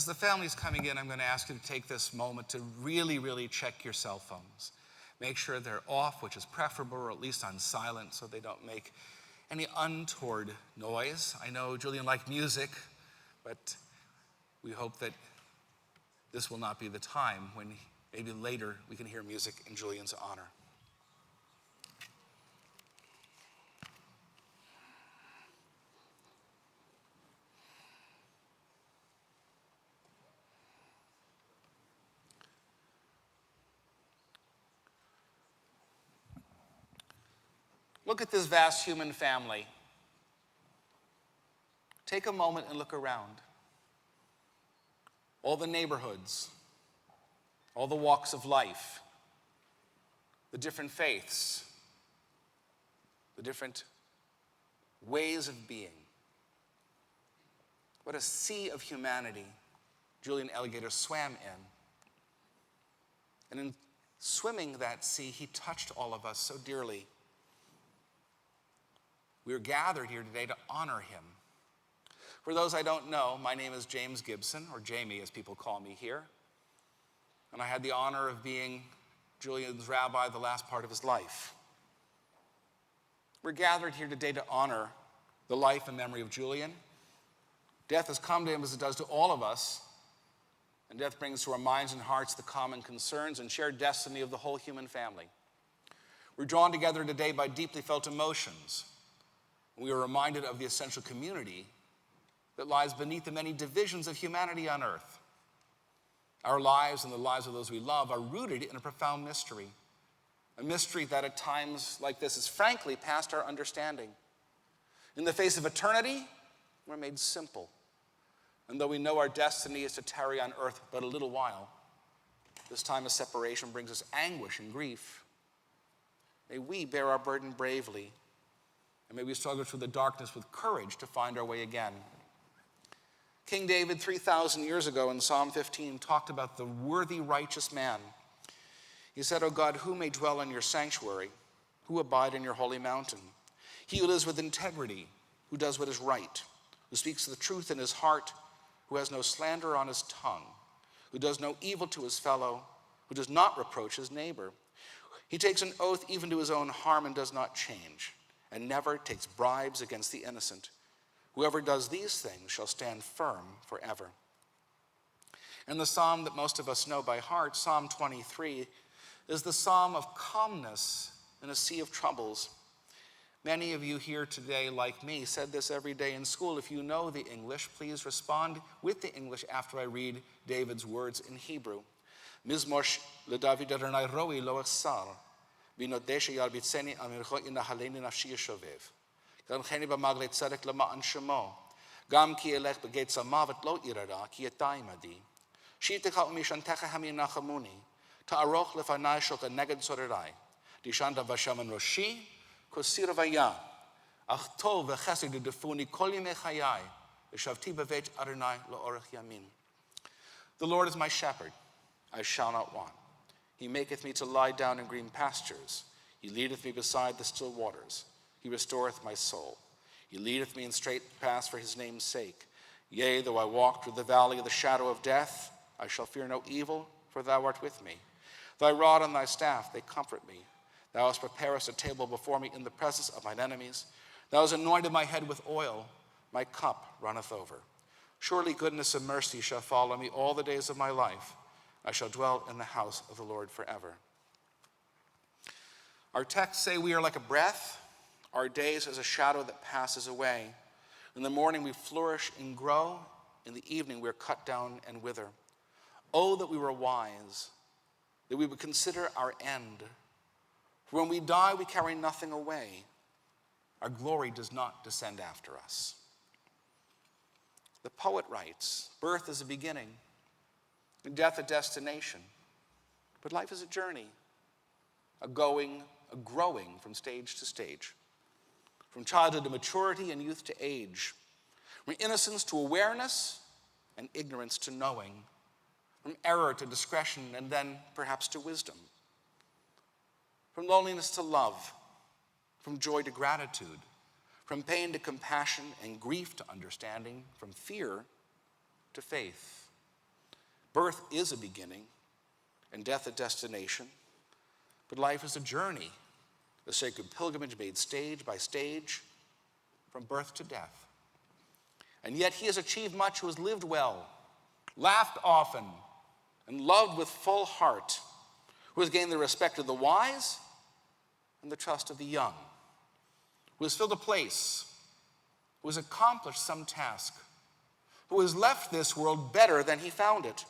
As the family's coming in, I'm going to ask you to take this moment to really, really check your cell phones. Make sure they're off, which is preferable, or at least on silent, so they don't make any untoward noise. I know Julian liked music, but we hope that this will not be the time when maybe later we can hear music in Julian's honor. Look at this vast human family. Take a moment and look around. All the neighborhoods, all the walks of life, the different faiths, the different ways of being. What a sea of humanity Julian Eligator swam in. And in swimming that sea, he touched all of us so dearly. We are gathered here today to honor him. For those I don't know, my name is James Gibson, or Jamie as people call me here. And I had the honor of being Julian's rabbi the last part of his life. We're gathered here today to honor the life and memory of Julian. Death has come to him as it does to all of us, and death brings to our minds and hearts the common concerns and shared destiny of the whole human family. We're drawn together today by deeply felt emotions. We are reminded of the essential community that lies beneath the many divisions of humanity on earth. Our lives and the lives of those we love are rooted in a profound mystery, a mystery that at times like this is frankly past our understanding. In the face of eternity, we're made simple. And though we know our destiny is to tarry on earth but a little while, this time of separation brings us anguish and grief. May we bear our burden bravely, and may we struggle through the darkness with courage to find our way again. King David, 3,000 years ago in Psalm 15, talked about the worthy, righteous man. He said, "O God, who may dwell in your sanctuary? Who abide in your holy mountain? He who lives with integrity, who does what is right, who speaks the truth in his heart, who has no slander on his tongue, who does no evil to his fellow, who does not reproach his neighbor. He takes an oath even to his own harm and does not change, and never takes bribes against the innocent. Whoever does these things shall stand firm forever." And the psalm that most of us know by heart, Psalm 23, is the psalm of calmness in a sea of troubles. Many of you here today, like me, said this every day in school. If you know the English, please respond with the English after I read David's words in Hebrew. Mizmosh leDavid Adonai roi lo echsar, v'nodeshe yarbitseni amircho inahaleni nafshi yeshovev. Gancheni b'maglet tzedek lema'an shemo, gam ki elech b'geit zamavet lo irara, ki etai madi. Shitecha umishantecha hami nachamuni, ta'aroch lefanai shoka neged sorerai, dishanta vashaman roshi, kosir vaya, ach tov v'chesed defuni kol yimei chayai, v'shavti b'veit Adonai lo'orech yamin. The Lord is my shepherd, I shall not want. He maketh me to lie down in green pastures. He leadeth me beside the still waters. He restoreth my soul. He leadeth me in straight paths for his name's sake. Yea, though I walk through the valley of the shadow of death, I shall fear no evil, for thou art with me. Thy rod and thy staff, they comfort me. Thou hast preparest a table before me in the presence of mine enemies. Thou hast anointed my head with oil. My cup runneth over. Surely goodness and mercy shall follow me all the days of my life. I shall dwell in the house of the Lord forever. Our texts say we are like a breath, our days as a shadow that passes away. In the morning we flourish and grow. In the evening we are cut down and wither. Oh, that we were wise, that we would consider our end. For when we die, we carry nothing away. Our glory does not descend after us. The poet writes, birth is a beginning, and death a destination. But life is a journey, a growing from stage to stage, from childhood to maturity and youth to age, from innocence to awareness and ignorance to knowing, from error to discretion and then perhaps to wisdom, from loneliness to love, from joy to gratitude, from pain to compassion and grief to understanding, from fear to faith. Birth is a beginning and death a destination, but life is a journey, a sacred pilgrimage made stage by stage from birth to death. And yet he has achieved much who has lived well, laughed often, and loved with full heart, who has gained the respect of the wise and the trust of the young, who has filled a place, who has accomplished some task, who has left this world better than he found it,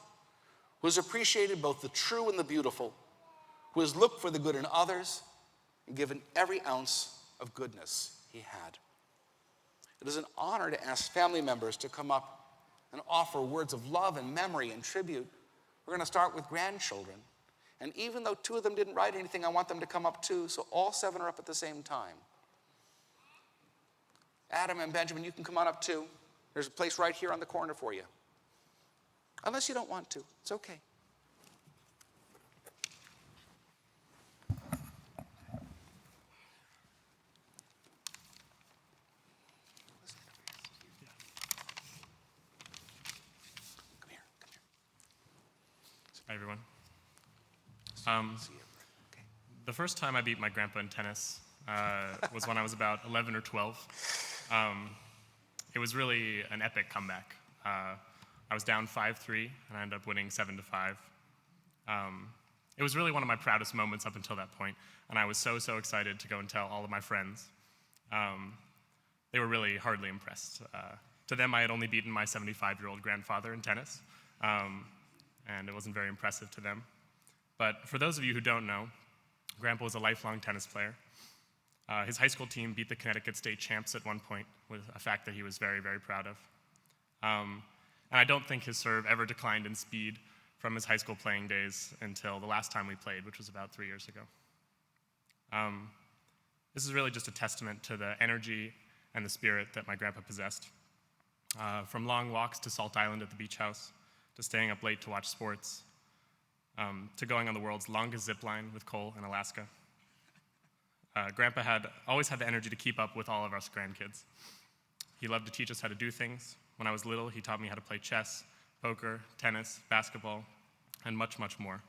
who has appreciated both the true and the beautiful, who has looked for the good in others and given every ounce of goodness he had. It is an honor to ask family members to come up and offer words of love and memory and tribute. We're going to start with grandchildren. And even though 2 of them didn't write anything, I want them to come up too, so all 7 are up at the same time. Adam and Benjamin, you can come on up too. There's a place right here on the corner for you. Unless you don't want to, it's okay. Hi, everyone. The first time I beat my grandpa in tennis was when I was about 11 or 12. It was really an epic comeback. I was down 5-3, and I ended up winning 7-5. It was really one of my proudest moments up until that point, and I was so excited to go and tell all of my friends. They were really hardly impressed. To them, I had only beaten my 75-year-old grandfather in tennis, and it wasn't very impressive to them. But for those of you who don't know, Grandpa was a lifelong tennis player. His high school team beat the Connecticut State champs at one point, with a fact that he was very proud of. And I don't think his serve ever declined in speed from his high school playing days until the last time we played, which was about 3 years ago. This is really just a testament to the energy and the spirit that my grandpa possessed. From long walks to Salt Island at the beach house, to staying up late to watch sports, to going on the world's longest zip line with Cole in Alaska. Grandpa always had the energy to keep up with all of us grandkids. He loved to teach us how to do things. When I was little, he taught me how to play chess, poker, tennis, basketball, and much more.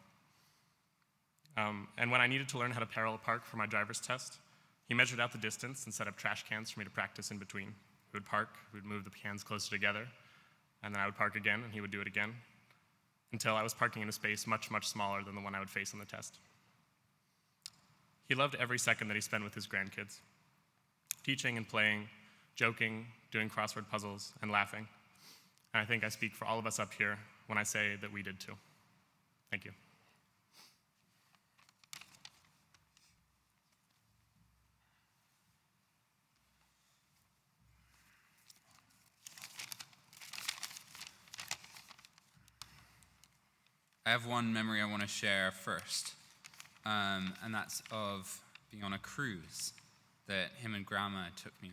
And when I needed to learn how to parallel park for my driver's test, he measured out the distance and set up trash cans for me to practice in between. We would park, we would move the cans closer together, and then I would park again, and he would do it again, until I was parking in a space much smaller than the one I would face on the test. He loved every second that he spent with his grandkids, teaching and playing, joking, doing crossword puzzles, and laughing. And I think I speak for all of us up here when I say that we did too. Thank you. I have one memory I want to share first, and that's of being on a cruise that him and Grandma took me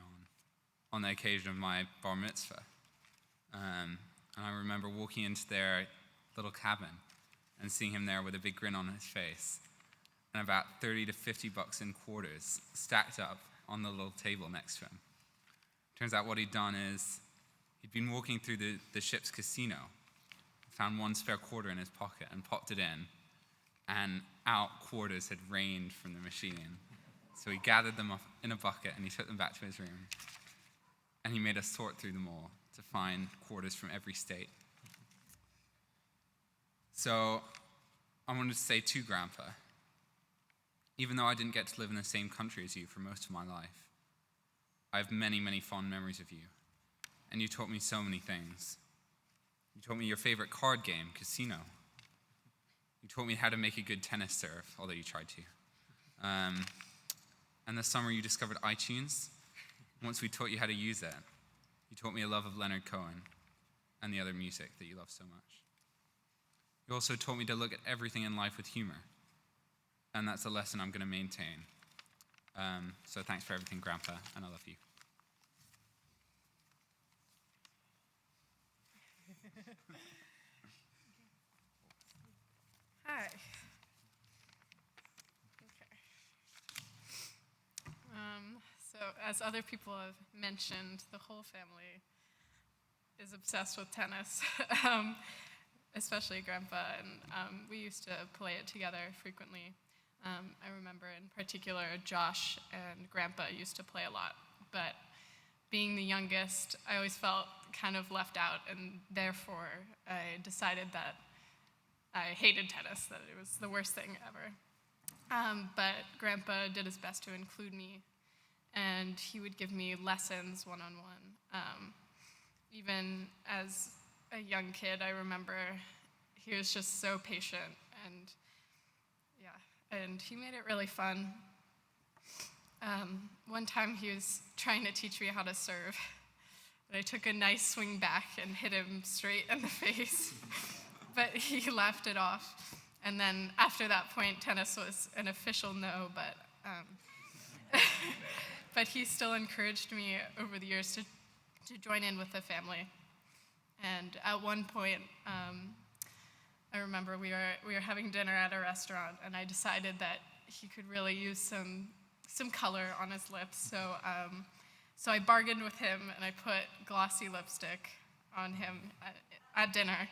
on the occasion of my bar mitzvah. And I remember walking into their little cabin and seeing him there with a big grin on his face, and about 30 to 50 bucks in quarters stacked up on the little table next to him. Turns out what he'd done is he'd been walking through the ship's casino, found one spare quarter in his pocket and popped it in, and out quarters had rained from the machine. So he gathered them up in a bucket and he took them back to his room, and he made us sort through them all to find quarters from every state. So I wanted to say to Grandpa, even though I didn't get to live in the same country as you for most of my life, I have many fond memories of you, and you taught me so many things. You taught me your favorite card game, Casino. You taught me how to make a good tennis serve, although you tried to. And this summer you discovered iTunes. Once we taught you how to use it, you taught me a love of Leonard Cohen and the other music that you love so much. You also taught me to look at everything in life with humor, and that's a lesson I'm going to maintain. So thanks for everything, Grandpa, and I love you. Hi. Okay. So as other people have mentioned, the whole family is obsessed with tennis. especially Grandpa, and we used to play it together frequently. I remember in particular Josh and Grandpa used to play a lot, but being the youngest, I always felt kind of left out, and therefore I decided that I hated tennis, that it was the worst thing ever. But Grandpa did his best to include me, and he would give me lessons one-on-one. Even as a young kid, I remember he was just so patient, and he made it really fun. One time he was trying to teach me how to serve, and I took a nice swing back and hit him straight in the face, but he laughed it off. And then after that point, tennis was an official no, but he still encouraged me over the years to join in with the family. And at one point, I remember we were having dinner at a restaurant, and I decided that he could really use some color on his lips. So I bargained with him, and I put glossy lipstick on him at dinner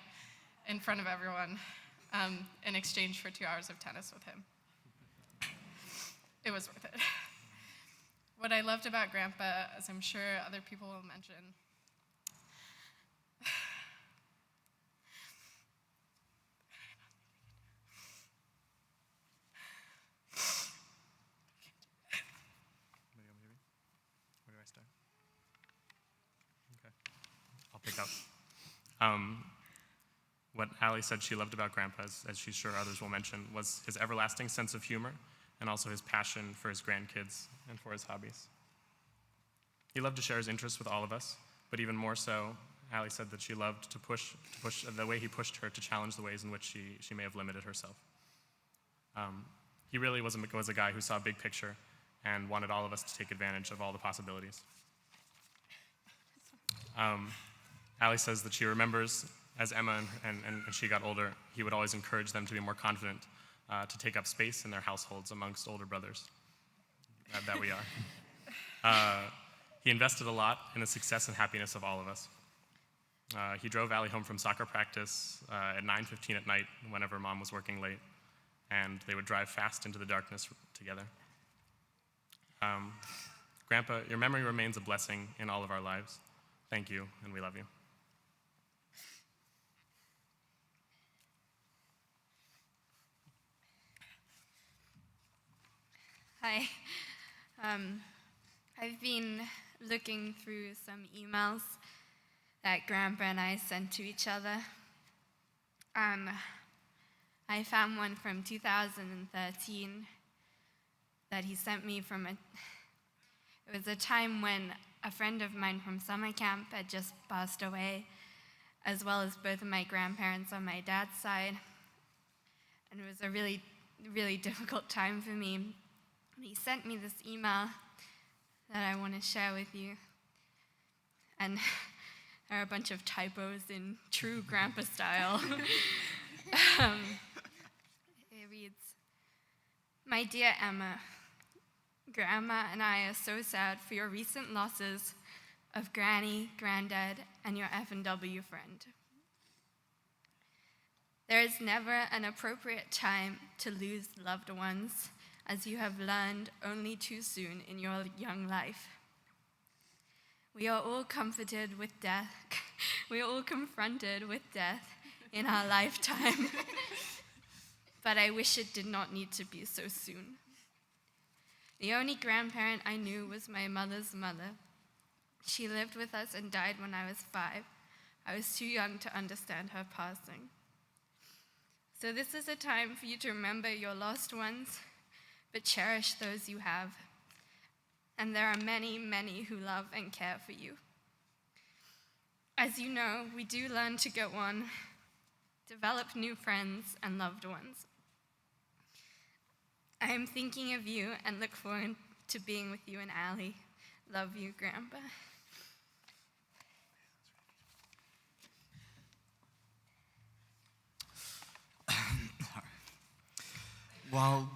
in front of everyone in exchange for 2 hours of tennis with him. It was worth it. What I loved about Grandpa, as I'm sure other people will mention, Where do I start? Okay, I'll pick up. What Allie said she loved about Grandpa, as she's sure others will mention, was his everlasting sense of humor and also his passion for his grandkids and for his hobbies. He loved to share his interests with all of us, but even more so, Allie said that she loved to push the way he pushed her to challenge the ways in which she may have limited herself. He really was a guy who saw a big picture and wanted all of us to take advantage of all the possibilities. Allie says that she remembers as Emma and she got older, he would always encourage them to be more confident, to take up space in their households amongst older brothers, that we are. He invested a lot in the success and happiness of all of us. He drove Allie home from soccer practice at 9:15 at night whenever Mom was working late, and they would drive fast into the darkness together. Grandpa, your memory remains a blessing in all of our lives. Thank you, and we love you. Hi. I've been looking through some emails that Grandpa and I sent to each other. I found one from 2013 that he sent me it was a time when a friend of mine from summer camp had just passed away, as well as both of my grandparents on my dad's side. And it was a really, really difficult time for me. He sent me this email that I want to share with you. And there are a bunch of typos in true Grandpa style. It reads, "My dear Emma, Grandma and I are so sad for your recent losses of Granny, Granddad, and your F&W friend. There is never an appropriate time to lose loved ones, as you have learned only too soon in your young life. We are all comforted with death. We are all confronted with death in our lifetime. But I wish it did not need to be so soon. The only grandparent I knew was my mother's mother. She lived with us and died when I was 5. I was too young to understand her passing. So this is a time for you to remember your lost ones, but cherish those you have. And there are many, many who love and care for you. As you know, we do learn to go on, develop new friends and loved ones. I am thinking of you and look forward to being with you and Allie. Love you, Grandpa." While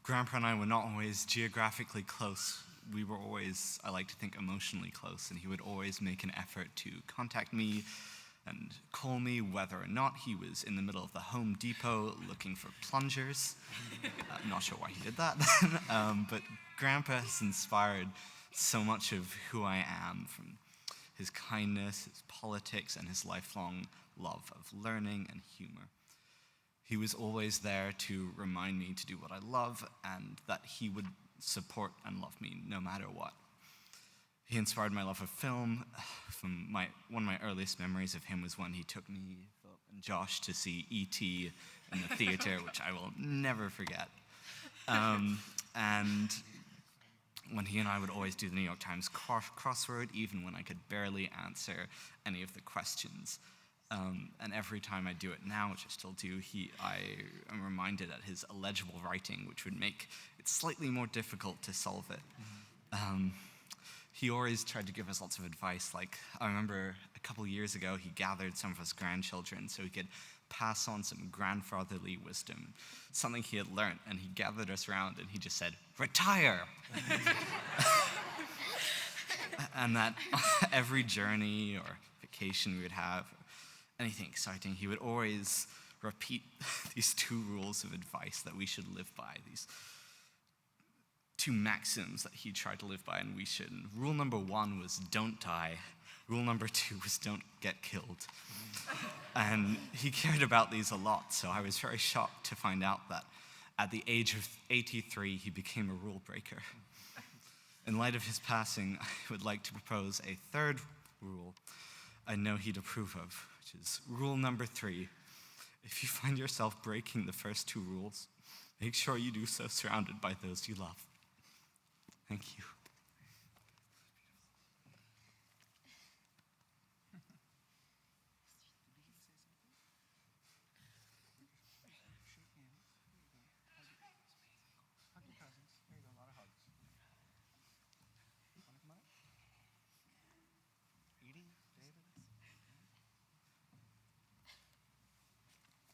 Grandpa and I were not always geographically close, we were always, I like to think, emotionally close, and he would always make an effort to contact me and call me whether or not he was in the middle of the Home Depot looking for plungers. I'm not sure why he did that, but Grandpa has inspired so much of who I am, from his kindness, his politics, and his lifelong love of learning and humor. He was always there to remind me to do what I love, and that he would support and love me no matter what. He inspired my love of film. One of my earliest memories of him was when he took me, Philip, and Josh to see E.T. in the theater, which I will never forget. And when he and I would always do the New York Times crossword, even when I could barely answer any of the questions. And every time I do it now, which I still do, I am reminded at his illegible writing, which would make it slightly more difficult to solve it. He always tried to give us lots of advice. Like, I remember a couple years ago, he gathered some of us grandchildren so he could pass on some grandfatherly wisdom, something he had learned, and he gathered us around and he just said, "Retire!" And that every journey or vacation we would have, anything exciting, he would always repeat these 2 rules of advice that we should live by, these 2 maxims that he tried to live by and we shouldn't. Rule number 1 was don't die. Rule number 2 was don't get killed. And he cared about these a lot, so I was very shocked to find out that at the age of 83, he became a rule breaker. In light of his passing, I would like to propose a 3rd rule I know he'd approve of, which is rule number 3. If you find yourself breaking the first 2 rules, make sure you do so surrounded by those you love. Thank you.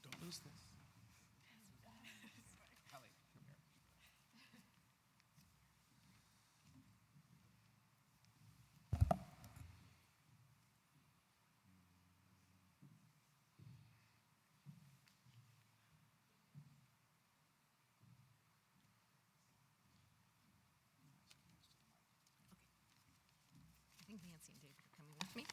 Don't lose this. I think Nancy and David are coming with me.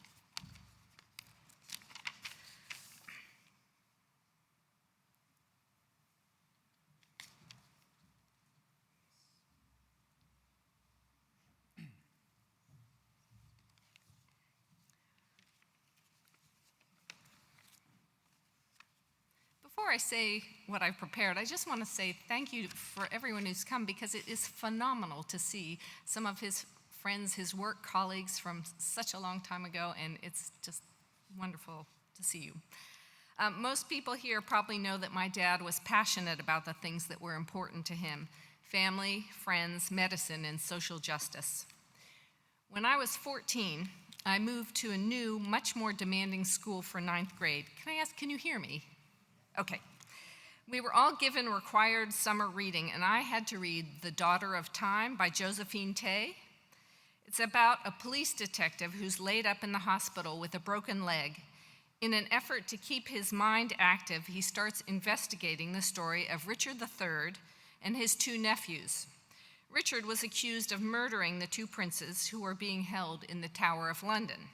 Before I say what I've prepared, I just want to say thank you for everyone who's come, because it is phenomenal to see some of his friends, his work colleagues from such a long time ago, and it's just wonderful to see you. Most people here probably know that my dad was passionate about the things that were important to him: family, friends, medicine, and social justice. When I was 14, I moved to a new, much more demanding school for 9th grade. Can I ask, can you hear me? Okay. We were all given required summer reading, and I had to read The Daughter of Time by Josephine Tey. It's about a police detective who's laid up in the hospital with a broken leg. In an effort to keep his mind active, he starts investigating the story of Richard III and his 2 nephews. Richard was accused of murdering the 2 princes who were being held in the Tower of London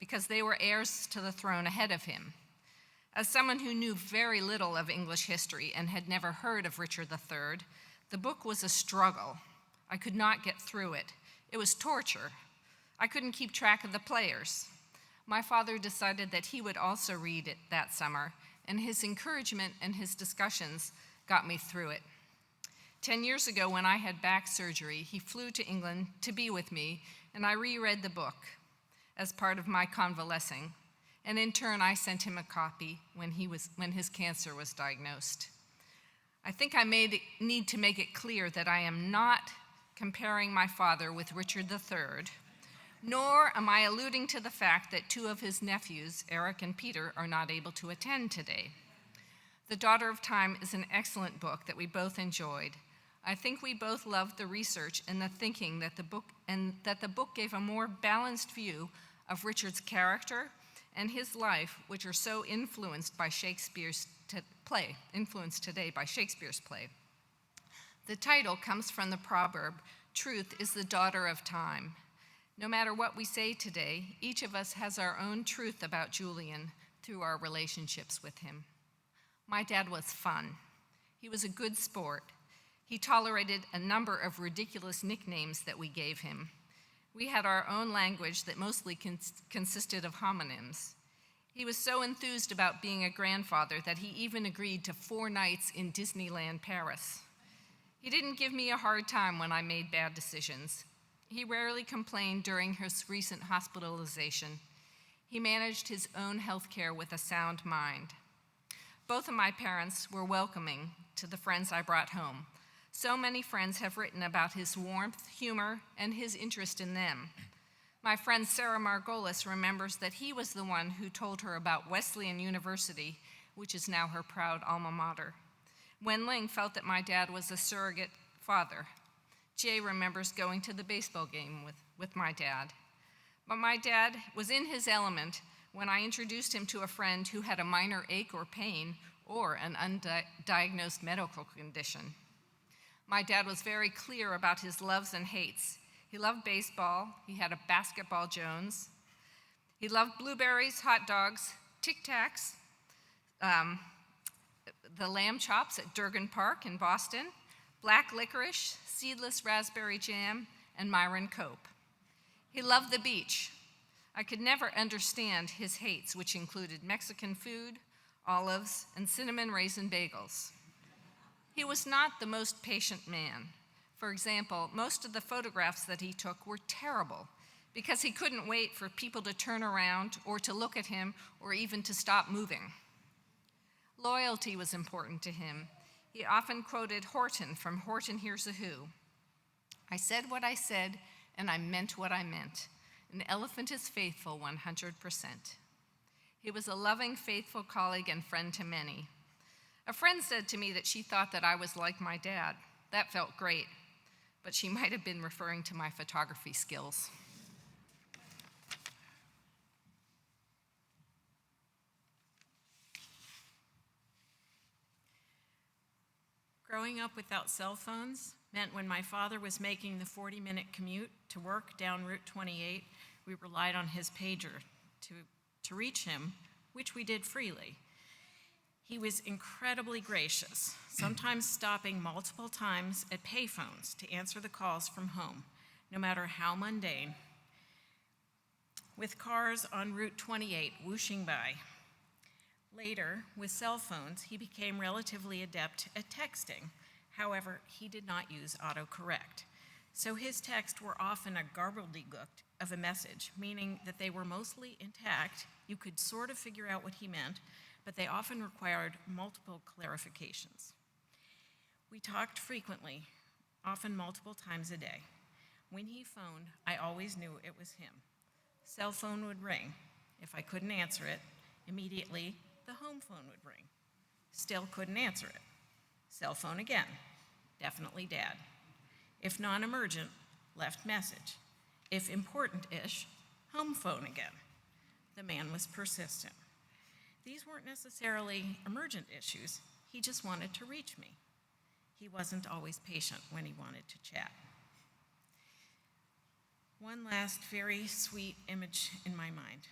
because they were heirs to the throne ahead of him. As someone who knew very little of English history and had never heard of Richard III, the book was a struggle. I could not get through it. It was torture. I couldn't keep track of the players. My father decided that he would also read it that summer, and his encouragement and his discussions got me through it. 10 years ago, when I had back surgery, he flew to England to be with me, and I reread the book as part of my convalescing. And in turn, I sent him a copy when his cancer was diagnosed. I think I need to make it clear that I am not comparing my father with Richard III, nor am I alluding to the fact that 2 of his nephews, Eric and Peter, are not able to attend today. The Daughter of Time is an excellent book that we both enjoyed. I think we both loved the research and the thinking that the book gave a more balanced view of Richard's character and his life, which are so influenced by Shakespeare's influenced today by Shakespeare's play. The title comes from the proverb, "Truth is the daughter of time." No matter what we say today, each of us has our own truth about Julian through our relationships with him. My dad was fun. He was a good sport. He tolerated a number of ridiculous nicknames that we gave him. We had our own language that mostly consisted of homonyms. He was so enthused about being a grandfather that he even agreed to 4 nights in Disneyland Paris. He didn't give me a hard time when I made bad decisions. He rarely complained during his recent hospitalization. He managed his own health care with a sound mind. Both of my parents were welcoming to the friends I brought home. So many friends have written about his warmth, humor, and his interest in them. My friend Sarah Margolis remembers that he was the one who told her about Wesleyan University, which is now her proud alma mater. Wen Ling felt that my dad was a surrogate father. Jay remembers going to the baseball game with my dad. But my dad was in his element when I introduced him to a friend who had a minor ache or pain or an undiagnosed medical condition. My dad was very clear about his loves and hates. He loved baseball. He had a basketball Jones. He loved blueberries, hot dogs, Tic Tacs, the lamb chops at Durgan Park in Boston, black licorice, seedless raspberry jam, and Myron Cope. He loved the beach. I could never understand his hates, which included Mexican food, olives, and cinnamon raisin bagels. He was not the most patient man. For example, most of the photographs that he took were terrible because he couldn't wait for people to turn around or to look at him or even to stop moving. Loyalty was important to him. He often quoted Horton from Horton Hears a Who. "I said what I said, and I meant what I meant. An elephant is faithful 100%. He was a loving, faithful colleague and friend to many. A friend said to me that she thought that I was like my dad. That felt great, but she might have been referring to my photography skills. Growing up without cell phones meant when my father was making the 40-minute commute to work down Route 28, we relied on his pager to reach him, which we did freely. He was incredibly gracious, sometimes stopping multiple times at payphones to answer the calls from home, no matter how mundane. With cars on Route 28 whooshing by. Later, with cell phones, he became relatively adept at texting. However, he did not use autocorrect. So his texts were often a gobbledygook of a message, meaning that they were mostly intact. You could sort of figure out what he meant, but they often required multiple clarifications. We talked frequently, often multiple times a day. When he phoned, I always knew it was him. Cell phone would ring. If I couldn't answer it, immediately the home phone would ring. Still couldn't answer it. Cell phone again. Definitely Dad. If non-emergent, left message. If important-ish, home phone again. The man was persistent. These weren't necessarily emergent issues. He just wanted to reach me. He wasn't always patient when he wanted to chat. One last very sweet image in my mind.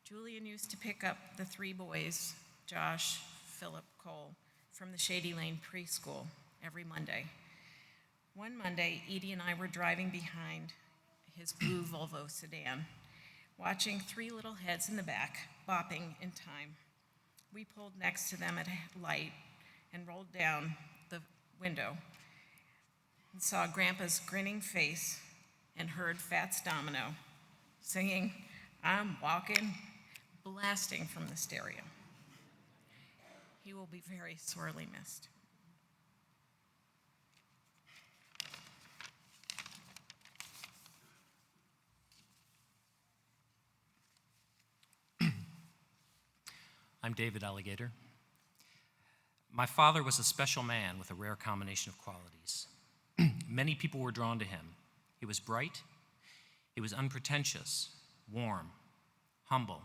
Julian used to pick up the 3 boys, Josh, Philip, Cole, from the Shady Lane preschool every Monday. One Monday, Edie and I were driving behind his blue Volvo sedan, watching 3 little heads in the back, bopping in time. We pulled next to them at a light and rolled down the window and saw Grandpa's grinning face and heard Fats Domino singing, "I'm Walking," blasting from the stereo. He will be very sorely missed. I'm David Eligator. My father was a special man with a rare combination of qualities. Many people were drawn to him. He was bright, he was unpretentious, warm, humble,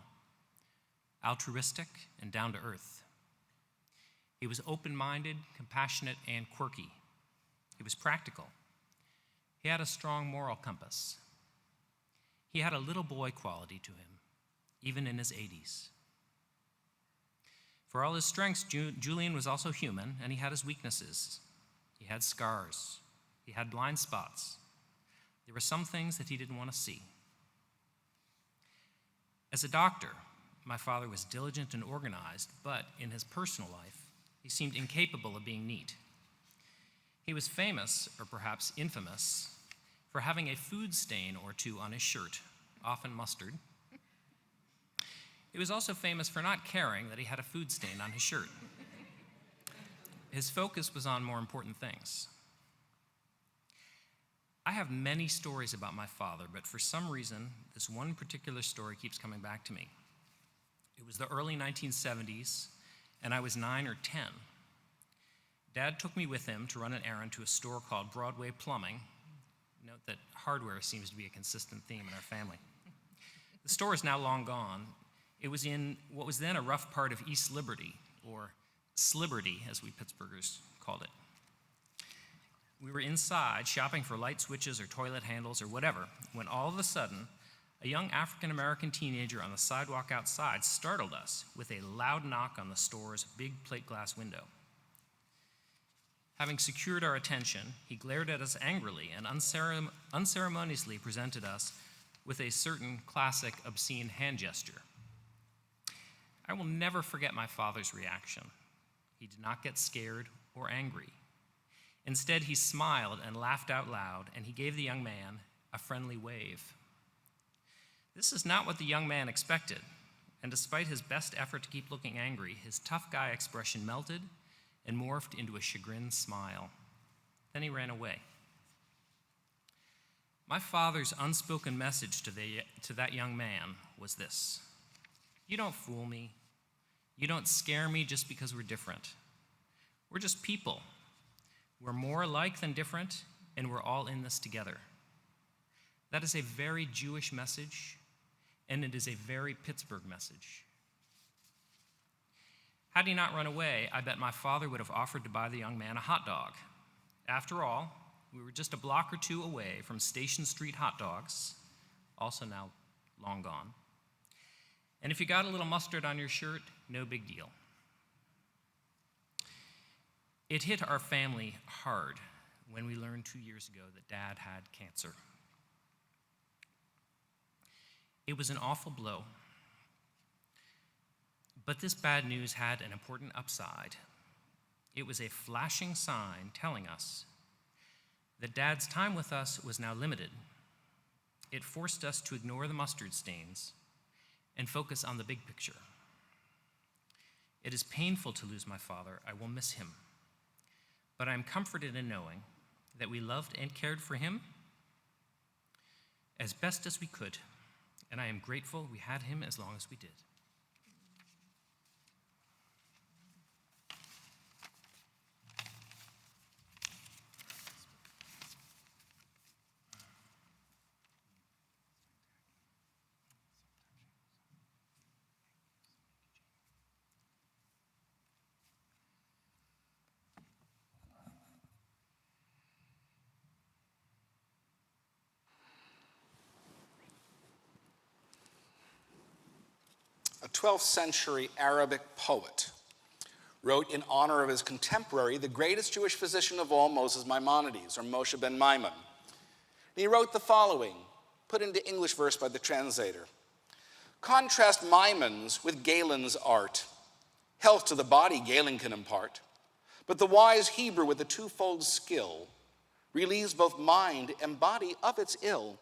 altruistic, and down to earth. He was open-minded, compassionate, and quirky. He was practical. He had a strong moral compass. He had a little boy quality to him, even in his 80s. For all his strengths, Julian was also human, and he had his weaknesses. He had scars. He had blind spots. There were some things that he didn't want to see. As a doctor, my father was diligent and organized, but in his personal life, he seemed incapable of being neat. He was famous, or perhaps infamous, for having a food stain or two on his shirt, often mustard. He was also famous for not caring that he had a food stain on his shirt. His focus was on more important things. I have many stories about my father, but for some reason, this one particular story keeps coming back to me. It was the early 1970s, and I was 9 or 10. Dad took me with him to run an errand to a store called Broadway Plumbing. Note that hardware seems to be a consistent theme in our family. The store is now long gone. It was in what was then a rough part of East Liberty, or Sliberty, as we Pittsburghers called it. We were inside shopping for light switches or toilet handles or whatever, when all of a sudden, a young African-American teenager on the sidewalk outside startled us with a loud knock on the store's big plate glass window. Having secured our attention, he glared at us angrily and unceremoniously presented us with a certain classic obscene hand gesture. I will never forget my father's reaction. He did not get scared or angry. Instead, he smiled and laughed out loud, and he gave the young man a friendly wave. This is not what the young man expected, and despite his best effort to keep looking angry, his tough guy expression melted and morphed into a chagrined smile. Then he ran away. My father's unspoken message to that young man was this: you don't fool me. You don't scare me just because we're different. We're just people. We're more alike than different, and we're all in this together. That is a very Jewish message, and it is a very Pittsburgh message. Had he not run away, I bet my father would have offered to buy the young man a hot dog. After all, we were just a block or two away from Station Street hot dogs, also now long gone. And if you got a little mustard on your shirt, no big deal. It hit our family hard when we learned 2 years ago that Dad had cancer. It was an awful blow. But this bad news had an important upside. It was a flashing sign telling us that Dad's time with us was now limited. It forced us to ignore the mustard stains and focus on the big picture. It is painful to lose my father. I will miss him. But I am comforted in knowing that we loved and cared for him as best as we could, and I am grateful we had him as long as we did. A 12th century Arabic poet wrote in honor of his contemporary, the greatest Jewish physician of all, Moses Maimonides, or Moshe ben Maimon. He wrote the following, put into English verse by the translator. Contrast Maimon's with Galen's art. Health to the body Galen can impart, but the wise Hebrew with a twofold skill relieves both mind and body of its ill.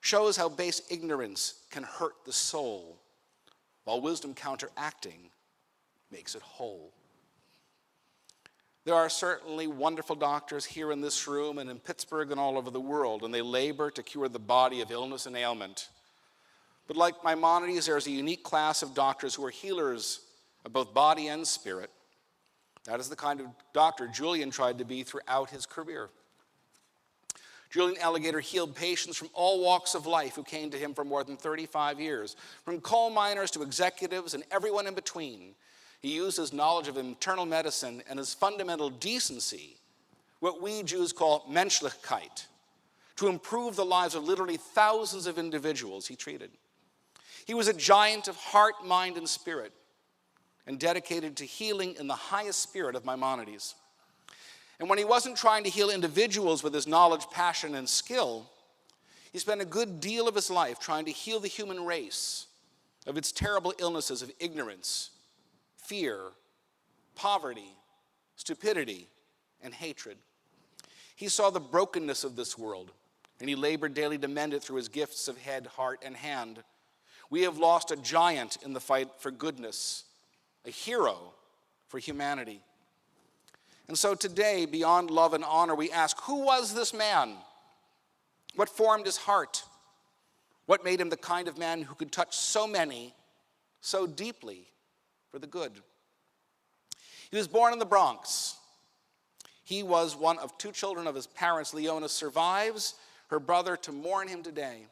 Shows how base ignorance can hurt the soul, while wisdom counteracting makes it whole. There are certainly wonderful doctors here in this room and in Pittsburgh and all over the world, and they labor to cure the body of illness and ailment. But like Maimonides, there is a unique class of doctors who are healers of both body and spirit. That is the kind of doctor Julian tried to be throughout his career. Julian Eligator healed patients from all walks of life who came to him for more than 35 years, from coal miners to executives and everyone in between. He used his knowledge of internal medicine and his fundamental decency, what we Jews call Menschlichkeit, to improve the lives of literally thousands of individuals he treated. He was a giant of heart, mind, and spirit, and dedicated to healing in the highest spirit of Maimonides. And when he wasn't trying to heal individuals with his knowledge, passion, and skill, he spent a good deal of his life trying to heal the human race of its terrible illnesses of ignorance, fear, poverty, stupidity, and hatred. He saw the brokenness of this world, and he labored daily to mend it through his gifts of head, heart, and hand. We have lost a giant in the fight for goodness, a hero for humanity. And so today, beyond love and honor, we ask, who was this man? What formed his heart? What made him the kind of man who could touch so many so deeply for the good? He was born in the Bronx. He was one of two children of his parents. Leona survives her brother to mourn him today.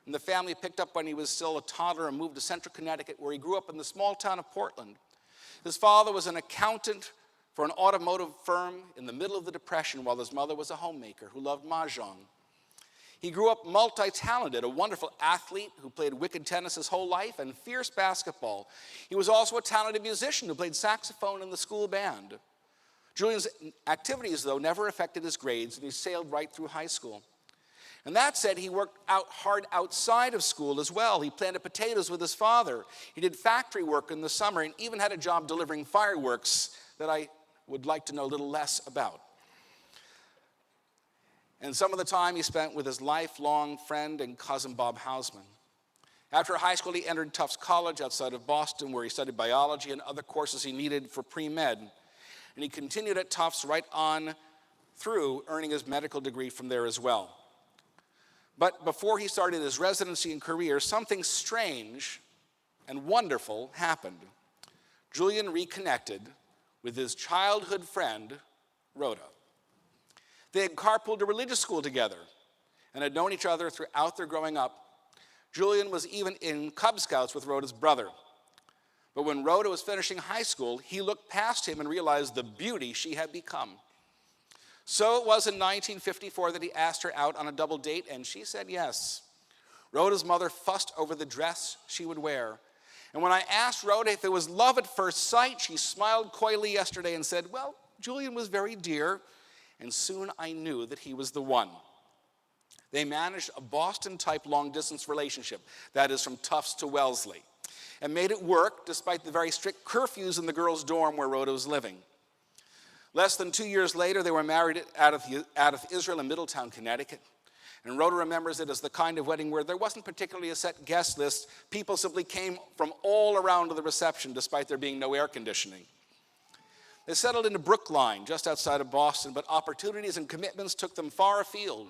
And the family picked up when he was still a toddler and moved to central Connecticut, where he grew up in the small town of Portland. His father was an accountant for an automotive firm in the middle of the Depression, while his mother was a homemaker who loved mahjong. He grew up multi-talented, a wonderful athlete who played wicked tennis his whole life and fierce basketball. He was also a talented musician who played saxophone in the school band. Julian's activities, though, never affected his grades, and he sailed right through high school. And that said, he worked out hard outside of school as well. He planted potatoes with his father. He did factory work in the summer and even had a job delivering fireworks that I would like to know a little less about. And some of the time he spent with his lifelong friend and cousin, Bob Hausman. After high school, he entered Tufts College outside of Boston, where he studied biology and other courses he needed for pre-med. And he continued at Tufts right on through, earning his medical degree from there as well. But before he started his residency and career, something strange and wonderful happened. Julian reconnected with his childhood friend, Rhoda. They had carpooled to religious school together and had known each other throughout their growing up. Julian was even in Cub Scouts with Rhoda's brother. But when Rhoda was finishing high school, he looked past him and realized the beauty she had become. So it was in 1954 that he asked her out on a double date, and she said yes. Rhoda's mother fussed over the dress she would wear. And when I asked Rhoda if it was love at first sight, she smiled coyly yesterday and said, well, Julian was very dear, and soon I knew that he was the one. They managed a Boston-type long-distance relationship, that is from Tufts to Wellesley, and made it work despite the very strict curfews in the girls' dorm where Rhoda was living. Less than 2 years later, they were married out of Israel in Middletown, Connecticut. And Rhoda remembers it as the kind of wedding where there wasn't particularly a set guest list. People simply came from all around to the reception, despite there being no air conditioning. They settled into Brookline, just outside of Boston, but opportunities and commitments took them far afield.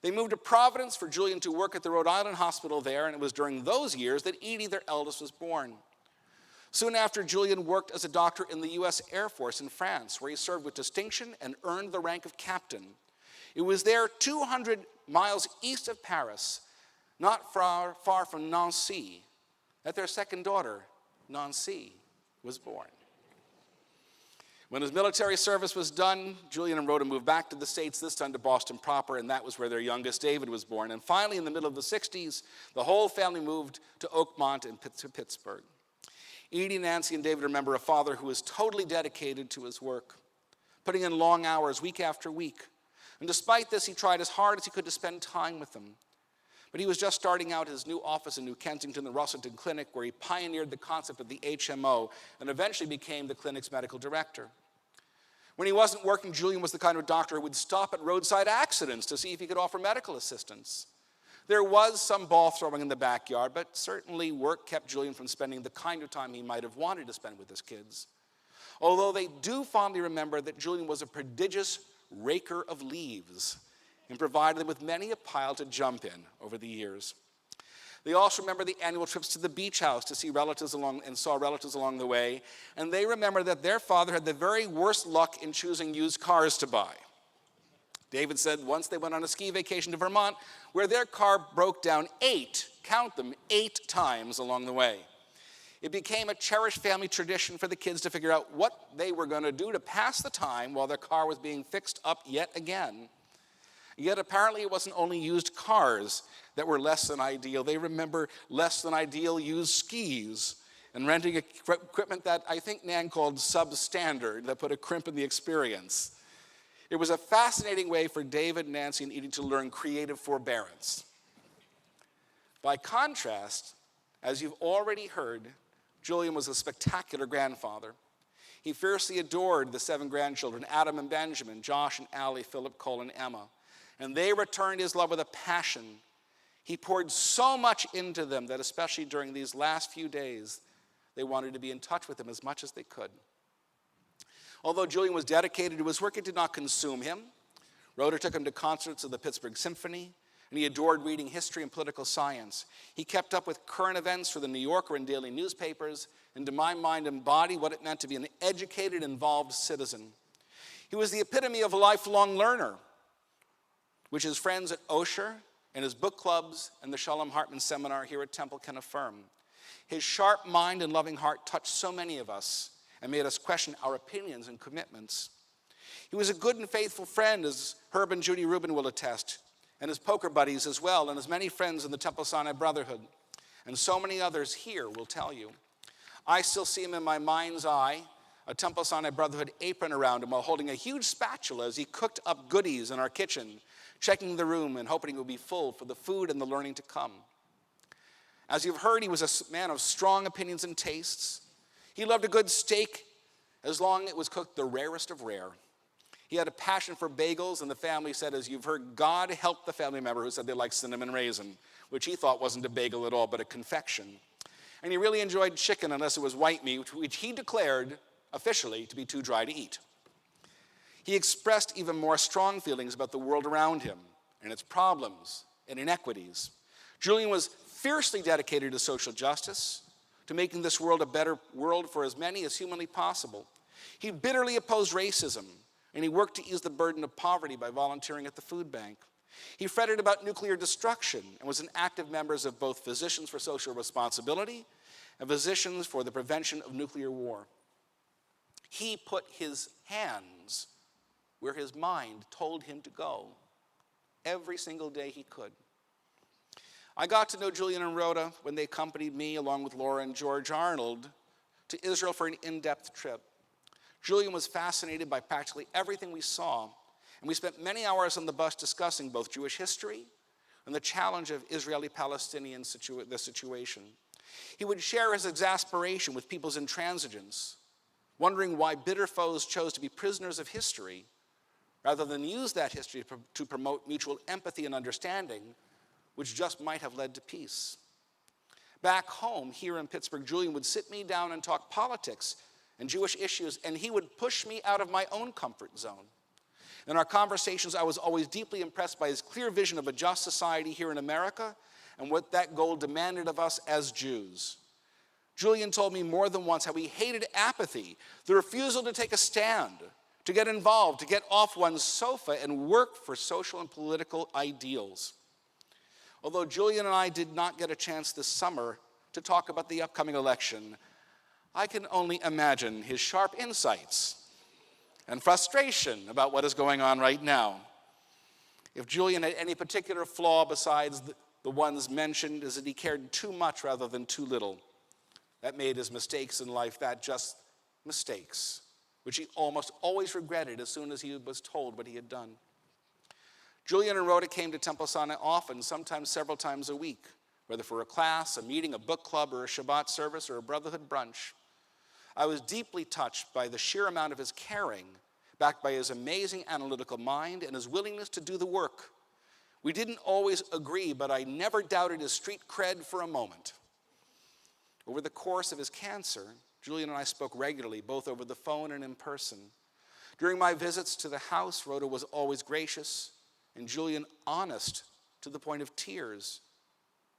They moved to Providence for Julian to work at the Rhode Island hospital there, and it was during those years that Edie, their eldest, was born. Soon after, Julian worked as a doctor in the U.S. Air Force in France, where he served with distinction and earned the rank of captain. It was there 200 miles east of Paris, not far from Nancy, that their second daughter, Nancy, was born. When his military service was done, Julian and Rhoda moved back to the States, this time to Boston proper, and that was where their youngest, David, was born. And finally, in the middle of the 60s, the whole family moved to Oakmont and to Pittsburgh. Edie, Nancy, and David remember a father who was totally dedicated to his work, putting in long hours week after week. And despite this, he tried as hard as he could to spend time with them. But he was just starting out his new office in New Kensington, the Russellton Clinic, where he pioneered the concept of the HMO and eventually became the clinic's medical director. When he wasn't working, Julian was the kind of doctor who would stop at roadside accidents to see if he could offer medical assistance. There was some ball throwing in the backyard, but certainly work kept Julian from spending the kind of time he might have wanted to spend with his kids. Although they do fondly remember that Julian was a prodigious raker of leaves and provided them with many a pile to jump in over the years. They also remember the annual trips to the beach house to see relatives saw relatives along the way, and they remember that their father had the very worst luck in choosing used cars to buy. David said once they went on a ski vacation to Vermont where their car broke down 8 times along the way. It became a cherished family tradition for the kids to figure out what they were going to do to pass the time while their car was being fixed up yet again. Yet apparently it wasn't only used cars that were less than ideal. They remember less than ideal used skis and renting equipment that I think Nan called substandard, that put a crimp in the experience. It was a fascinating way for David, Nancy, and Edie to learn creative forbearance. By contrast, as you've already heard, Julian was a spectacular grandfather. He fiercely adored the 7 grandchildren, Adam and Benjamin, Josh and Allie, Philip, Cole, and Emma. And they returned his love with a passion. He poured so much into them that especially during these last few days, they wanted to be in touch with him as much as they could. Although Julian was dedicated to his work, it did not consume him. Rhoda took him to concerts of the Pittsburgh Symphony, and he adored reading history and political science. He kept up with current events for the New Yorker and daily newspapers, and to my mind embodied what it meant to be an educated, involved citizen. He was the epitome of a lifelong learner, which his friends at Osher and his book clubs and the Shalom Hartman Seminar here at Temple can affirm. His sharp mind and loving heart touched so many of us and made us question our opinions and commitments. He was a good and faithful friend, as Herb and Judy Rubin will attest, and his poker buddies as well, and his many friends in the Temple Sinai Brotherhood, and so many others here will tell you. I still see him in my mind's eye, a Temple Sinai Brotherhood apron around him while holding a huge spatula as he cooked up goodies in our kitchen, checking the room and hoping it would be full for the food and the learning to come. As you've heard, he was a man of strong opinions and tastes. He loved a good steak as long as it was cooked the rarest of rare. He had a passion for bagels, and the family said, as you've heard, God help the family member who said they liked cinnamon raisin, which he thought wasn't a bagel at all, but a confection. And he really enjoyed chicken unless it was white meat, which he declared officially to be too dry to eat. He expressed even more strong feelings about the world around him and its problems and inequities. Julian was fiercely dedicated to social justice, to making this world a better world for as many as humanly possible. He bitterly opposed racism, and he worked to ease the burden of poverty by volunteering at the food bank. He fretted about nuclear destruction and was an active member of both Physicians for Social Responsibility and Physicians for the Prevention of Nuclear War. He put his hands where his mind told him to go every single day he could. I got to know Julian and Rhoda when they accompanied me, along with Laura and George Arnold, to Israel for an in-depth trip. Julian was fascinated by practically everything we saw, and we spent many hours on the bus discussing both Jewish history and the challenge of Israeli-Palestinian situation. He would share his exasperation with people's intransigence, wondering why bitter foes chose to be prisoners of history rather than use that history to promote mutual empathy and understanding, which just might have led to peace. Back home, here in Pittsburgh, Julian would sit me down and talk politics and Jewish issues, and he would push me out of my own comfort zone. In our conversations, I was always deeply impressed by his clear vision of a just society here in America and what that goal demanded of us as Jews. Julian told me more than once how he hated apathy, the refusal to take a stand, to get involved, to get off one's sofa and work for social and political ideals. Although Julian and I did not get a chance this summer to talk about the upcoming election, I can only imagine his sharp insights and frustration about what is going on right now. If Julian had any particular flaw besides the ones mentioned, is that he cared too much rather than too little. That made his mistakes in life just mistakes, which he almost always regretted as soon as he was told what he had done. Julian and Rhoda came to Temple Sinai often, sometimes several times a week, whether for a class, a meeting, a book club, or a Shabbat service, or a brotherhood brunch. I was deeply touched by the sheer amount of his caring, backed by his amazing analytical mind and his willingness to do the work. We didn't always agree, but I never doubted his street cred for a moment. Over the course of his cancer, Julian and I spoke regularly, both over the phone and in person. During my visits to the house, Rhoda was always gracious, and Julian honest to the point of tears.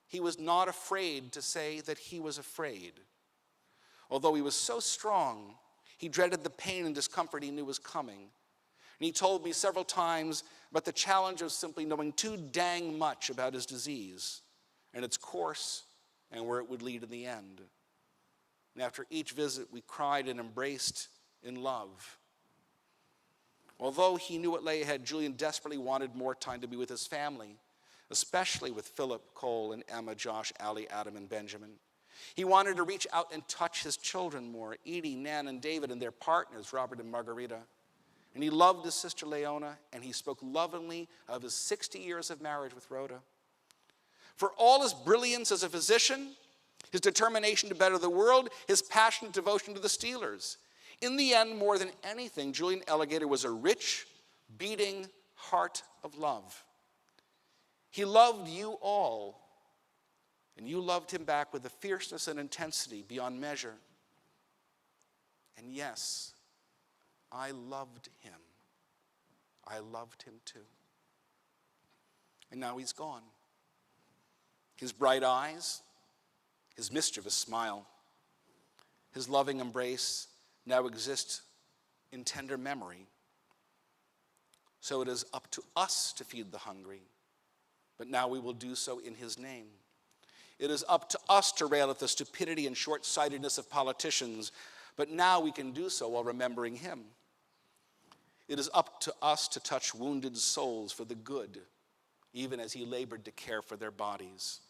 He was not afraid to say that he was afraid. Although he was so strong, he dreaded the pain and discomfort he knew was coming. And he told me several times but the challenge of simply knowing too dang much about his disease and its course and where it would lead in the end. And after each visit, we cried and embraced in love. Although he knew what lay ahead, Julian desperately wanted more time to be with his family, especially with Philip, Cole, and Emma, Josh, Allie, Adam, and Benjamin. He wanted to reach out and touch his children more, Edie, Nan, and David, and their partners, Robert and Margarita. And he loved his sister Leona, and he spoke lovingly of his 60 years of marriage with Rhoda. For all his brilliance as a physician, his determination to better the world, his passionate devotion to the Steelers, in the end, more than anything, Julian Eligator was a rich, beating heart of love. He loved you all, and you loved him back with a fierceness and intensity beyond measure. And yes, I loved him. I loved him too. And now he's gone. His bright eyes, his mischievous smile, his loving embrace now exist in tender memory. So it is up to us to feed the hungry, but now we will do so in his name. It is up to us to rail at the stupidity and short-sightedness of politicians, but now we can do so while remembering him. It is up to us to touch wounded souls for the good, even as he labored to care for their bodies.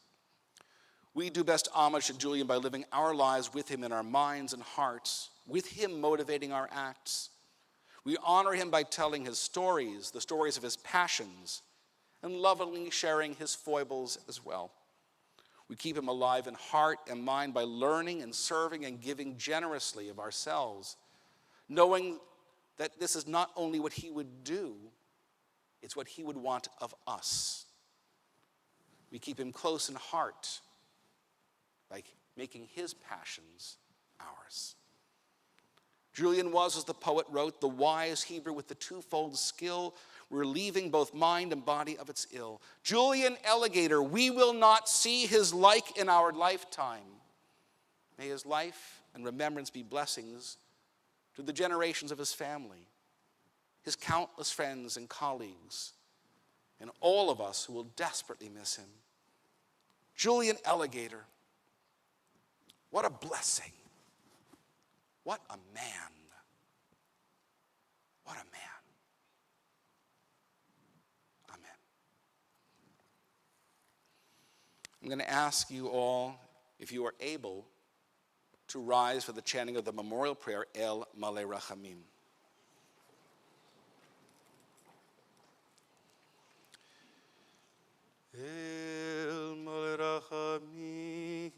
We do best homage to Julian by living our lives with him in our minds and hearts, with him motivating our acts. We honor him by telling his stories, the stories of his passions, and lovingly sharing his foibles as well. We keep him alive in heart and mind by learning and serving and giving generously of ourselves, knowing that this is not only what he would do, it's what he would want of us. We keep him close in heart by making his passions ours. Julian was, as the poet wrote, the wise Hebrew with the twofold skill, relieving both mind and body of its ill. Julian Eligator, we will not see his like in our lifetime. May his life and remembrance be blessings to the generations of his family, his countless friends and colleagues, and all of us who will desperately miss him. Julian Eligator, what a blessing. What a man. What a man. Amen. I'm going to ask you all, if you are able, to rise for the chanting of the memorial prayer, El Malei Rachamim. El Malei Rachamim,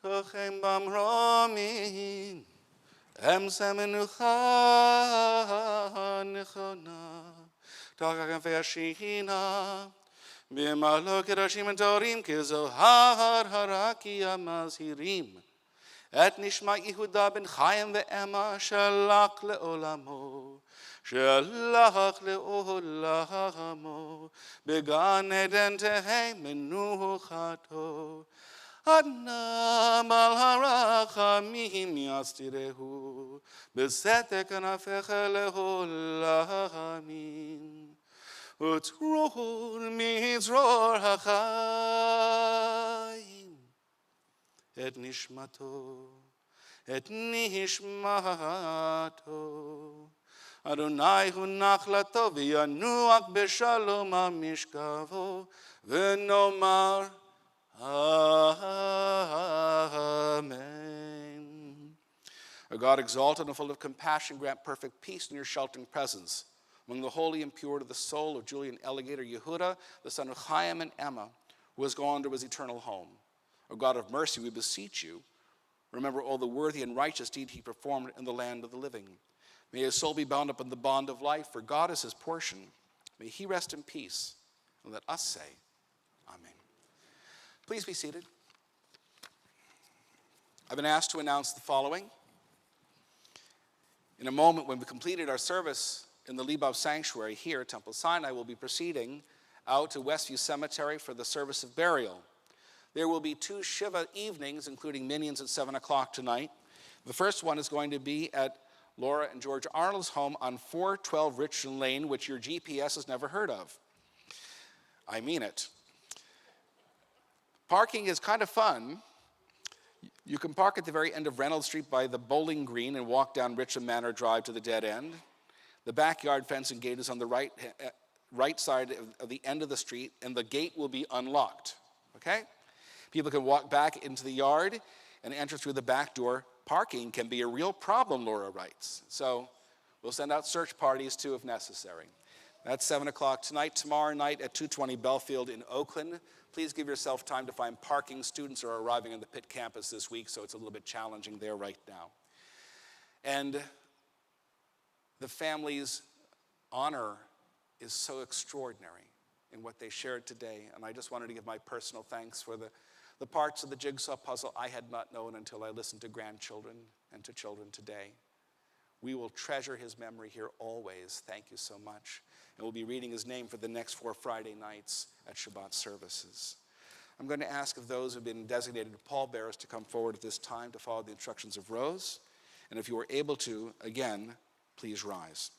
Shochem Bamromim, Emsa Menucha Nechona, Tagagam Ve'ashina, B'malo Kedoshim Torim Kezohar Haraki Amazhirim, Et Nishma Yehuda Ben Chaim Ve'ema Shalach Le'olamo, Shalach Le'olamo, Began Eden Tehei Menuchato, Adnam al harachamim yastirehu, besetek anafecha leholamim, utror mizror hachayim, et nishmato, Adonai hu nachlato v'yanuach b'shalom amishkavo, v'nomar Amen. O God, exalted and full of compassion, grant perfect peace in your sheltering presence among the holy and pure to the soul of Julian Eligator Yehuda, the son of Chaim and Emma, who has gone to his eternal home. O God of mercy, we beseech you, remember all the worthy and righteous deed he performed in the land of the living. May his soul be bound up in the bond of life, for God is his portion. May he rest in peace, and let us say, Amen. Please be seated. I've been asked to announce the following. In a moment, when we completed our service in the Libav Sanctuary here at Temple Sinai, we'll be proceeding out to Westview Cemetery for the service of burial. There will be 2 Shiva evenings, including minions at 7 o'clock tonight. The first one is going to be at Laura and George Arnold's home on 412 Richland Lane, which your GPS has never heard of. I mean it. Parking is kind of fun. You can park at the very end of Reynolds Street by the bowling green and walk down Richland Manor Drive to the dead end. The backyard fence and gate is on the right side of the end of the street, and the gate will be unlocked, okay? People can walk back into the yard and enter through the back door. Parking can be a real problem, Laura writes. So we'll send out search parties too if necessary. That's 7 o'clock tonight. Tomorrow night at 220 Belfield in Oakland. Please give yourself time to find parking. Students are arriving on the Pitt campus this week, so it's a little bit challenging there right now. And the family's honor is so extraordinary in what they shared today. And I just wanted to give my personal thanks for the parts of the jigsaw puzzle I had not known until I listened to grandchildren and to children today. We will treasure his memory here always. Thank you so much. And we'll be reading his name for the next 4 Friday nights at Shabbat services. I'm going to ask of those who have been designated pallbearers to come forward at this time to follow the instructions of Rose. And if you are able to, again, please rise.